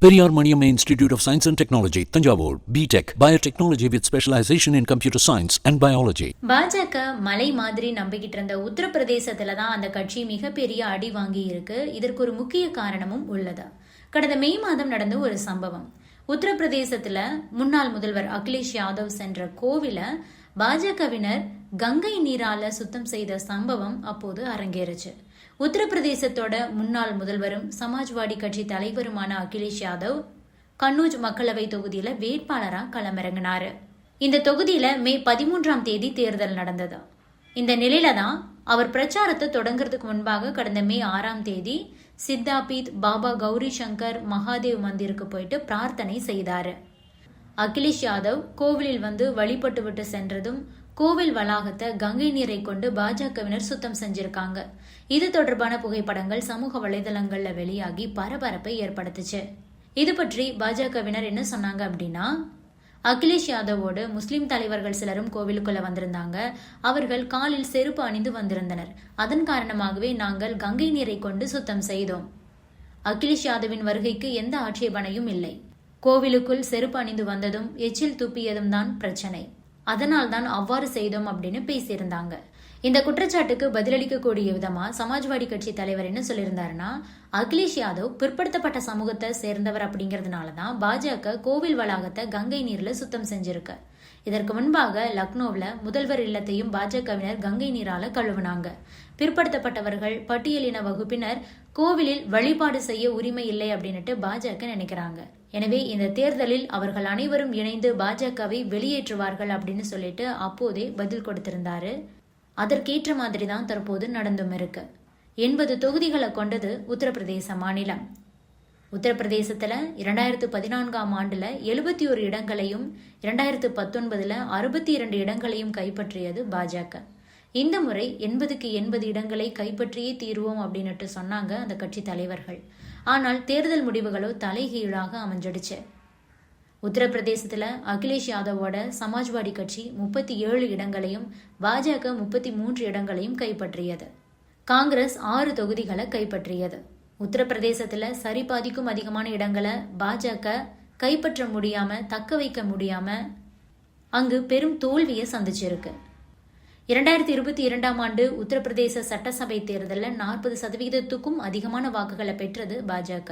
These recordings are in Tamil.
Periyar Maniamma Institute of Science and Technology, Tanjavur, B.Tech, Biotechnology with specialization in computer science and biology. பாஜக மலை மாதிரி நம்பிக்கிட்டு இருந்த உத்தரப்பிரதேசத்துல தான் அந்த கட்சி மிகப்பெரிய அடி வாங்கி இருக்கு. இதற்கு ஒரு முக்கிய காரணமும் உள்ளது. கடந்த மே மாதம் நடந்த ஒரு சம்பவம். உத்தரப்பிரதேசத்துல முன்னாள் முதல்வர் அகிலேஷ் யாதவ் சென்ற கோவில பாஜகவினர் கங்கை நீரால சுத்தம் செய்த சம்பவம் அப்போது அரங்கேறுச்சு. உத்தரப்பிரதேசத்தோட முன்னாள் முதல்வரும் சமாஜ்வாடி கட்சி தலைவருமான அகிலேஷ் யாதவ் கன்னூஜ் மக்களவை தொகுதியில வேட்பாளரா களமிறங்கினாரு. இந்த தொகுதியில மே 13ஆம் தேதி தேர்தல் நடந்தது. இந்த நிலையில தான் அவர் பிரச்சாரத்தை தொடங்குறதுக்கு முன்பாக கடந்த மே 6ஆம் தேதி சித்தாபீத் பாபா கௌரி சங்கர் மகாதேவ் மந்திருக்கு போயிட்டு பிரார்த்தனை செய்தாரு. அகிலேஷ் யாதவ் கோவிலில் வந்து வழிபட்டு விட்டு சென்றதும் கோவில் வளாகத்தை கங்கை நீரை கொண்டு பாஜகவினர் சுத்தம் செஞ்சிருக்காங்க. இது தொடர்பான புகைப்படங்கள் சமூக வலைதளங்கள்ல வெளியாகி பரபரப்பை ஏற்படுத்துச்சு. இது பற்றி பாஜகவினர் என்ன சொன்னாங்க அப்படின்னா, அகிலேஷ் யாதவோடு முஸ்லிம் தலைவர்கள் சிலரும் கோவிலுக்குள்ள வந்திருந்தாங்க. அவர்கள் காலில் செருப்பு அணிந்து வந்திருந்தனர். அதன் காரணமாகவே நாங்கள் கங்கை நீரை கொண்டு சுத்தம் செய்தோம். அகிலேஷ் யாதவின் வருகைக்கு எந்த ஆட்சேபனையும் இல்லை. கோவிலுக்குள் செருப்பு அணிந்து வந்ததும் எச்சில் துப்பியதும் தான் பிரச்சனை. அதனால் தான் அவ்வாறு செய்தோம் அப்படின்னு பேசியிருந்தாங்க. இந்த குற்றச்சாட்டுக்கு பதிலளிக்கக்கூடிய விதமா சமாஜ்வாடி கட்சி தலைவர் என்ன சொல்லியிருந்தாருன்னா, அகிலேஷ் யாதவ் பிற்படுத்தப்பட்ட சமூகத்தை சேர்ந்தவர் அப்படிங்கறதுனாலதான் பாஜக கோவில் வளாகத்தை கங்கை நீர்ல சுத்தம் செஞ்சிருக்கு. இதற்கு முன்பாக லக்னோவில் முதல்வர் இல்லத்தையும் பாஜகவினர் கங்கை நீரால கழுவுனாங்க. பிற்படுத்தப்பட்டவர்கள் பட்டியலின வகுப்பினர் கோவிலில் வழிபாடு செய்ய உரிமை இல்லை அப்படின்னுட்டு பாஜக நினைக்கிறாங்க. எனவே இந்த தேர்தலில் அவர்கள் அனைவரும் இணைந்து பாஜகவை வெளியேற்றுவார்கள் அப்படின்னு சொல்லிட்டு அப்போதே பதில் கொடுத்திருந்தாரு. அதற்கேற்ற மாதிரி தான் தற்போது நடந்தும் இருக்கு. 80 தொகுதிகளை கொண்டது உத்தரப்பிரதேச மாநிலம். உத்தரப்பிரதேசத்துல 2014ஆம் ஆண்டுல 71 இடங்களையும் 2019ல் 62 இடங்களையும் கைப்பற்றியது பாஜக. இந்த முறை 80க்கு 80 இடங்களை கைப்பற்றியே தீர்வோம் அப்படின்னுட்டு சொன்னாங்க அந்த கட்சி தலைவர்கள். ஆனால் தேர்தல் முடிவுகளோ தலைகீழாக அமைஞ்சிடுச்சு. உத்தரப்பிரதேசத்துல அகிலேஷ் யாதவோட சமாஜ்வாடி கட்சி 37 இடங்களையும் பாஜக 33 இடங்களையும் கைப்பற்றியது. காங்கிரஸ் 6 தொகுதிகளை கைப்பற்றியது. உத்தரப்பிரதேசத்துல சரிபாதிக்கும் அதிகமான இடங்களை பாஜக கைப்பற்ற முடியாம தக்க வைக்க முடியாம அங்கு பெரும் தோல்வியை சந்திச்சிருக்கு. 2022ஆம் ஆண்டு உத்தரப்பிரதேச சட்டசபை தேர்தலில் 40%க்கும் அதிகமான வாக்குகளை பெற்றது பாஜக.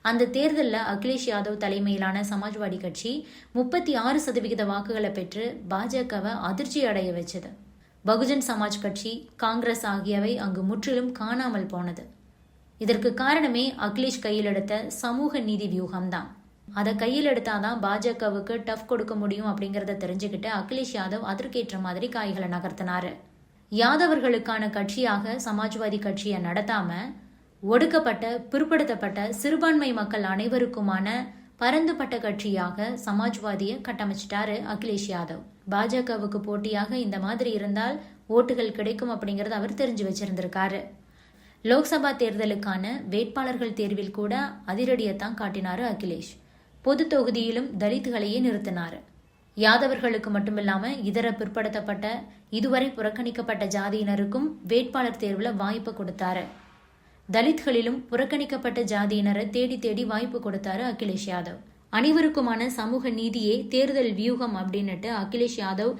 அந்த தேர்தலில் அகிலேஷ் யாதவ் தலைமையிலான சமாஜ்வாடி கட்சி 36% வாக்குகளை பெற்று பாஜகவை அதிர்ச்சி அடைய வச்சது. பகுஜன் சமாஜ் கட்சி, காங்கிரஸ் ஆகியவை அங்கு முற்றிலும் காணாமல் போனது. இதற்கு காரணமே அகிலேஷ் கையில் எடுத்த சமூக நீதி வியூகம்தான். அதை கையில் எடுத்தாதான் பாஜகவுக்கு டஃப் கொடுக்க முடியும் அப்படிங்கறத தெரிஞ்சுக்கிட்டு அகிலேஷ் யாதவ் அதற்கேற்ற மாதிரி காய்களை நகர்த்தினாரு. யாதவர்களுக்கான கட்சியாக சமாஜ்வாதி கட்சியை நடத்தாம ஒடுக்கப்பட்ட பிற்படுத்தப்பட்ட சிறுபான்மை மக்கள் அனைவருக்குமான பரந்துபட்ட கட்சியாக சமாஜ்வாதியை கட்டமைச்சிட்டாரு அகிலேஷ் யாதவ். பாஜகவுக்கு போட்டியாக இந்த மாதிரி இருந்தால் ஓட்டுகள் கிடைக்கும் அப்படிங்கறத அவர் தெரிஞ்சு வச்சிருந்திருக்காரு. லோக்சபா தேர்தலுக்கான வேட்பாளர்கள் தேர்வில் கூட அதிரடியத்தான் காட்டினாரு அகிலேஷ். பொது தொகுதியிலும் தலித்களையே நிறுத்தினாரு. யாதவர்களுக்கு மட்டுமில்லாம இதர பிற்படுத்தப்பட்ட இதுவரை புறக்கணிக்கப்பட்ட ஜாதியினருக்கும் வேட்பாளர் தேர்வுல வாய்ப்பு கொடுத்தாரு. தலித்களிலும் புறக்கணிக்கப்பட்ட ஜாதியினரை தேடி தேடி வாய்ப்பு கொடுத்தாரு அகிலேஷ் யாதவ். அனைவருக்குமான சமூக நீதியே தேர்தல் வியூகம் அப்படின்னுட்டு அகிலேஷ் யாதவ்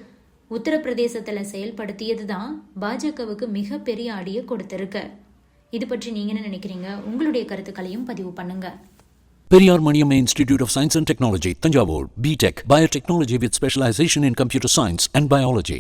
உத்தரப்பிரதேசத்துல செயல்படுத்தியதுதான் பாஜகவுக்கு மிகப்பெரிய அடியை கொடுத்திருக்கு. இது பற்றி நீங்க என்ன நினைக்கிறீங்க? உங்களுடைய கருத்துக்களையும் பதிவு பண்ணுங்க. Periyar Maniamma Institute of Science and Technology, Tanjavur, B.Tech, Biotechnology with specialization in computer science and biology.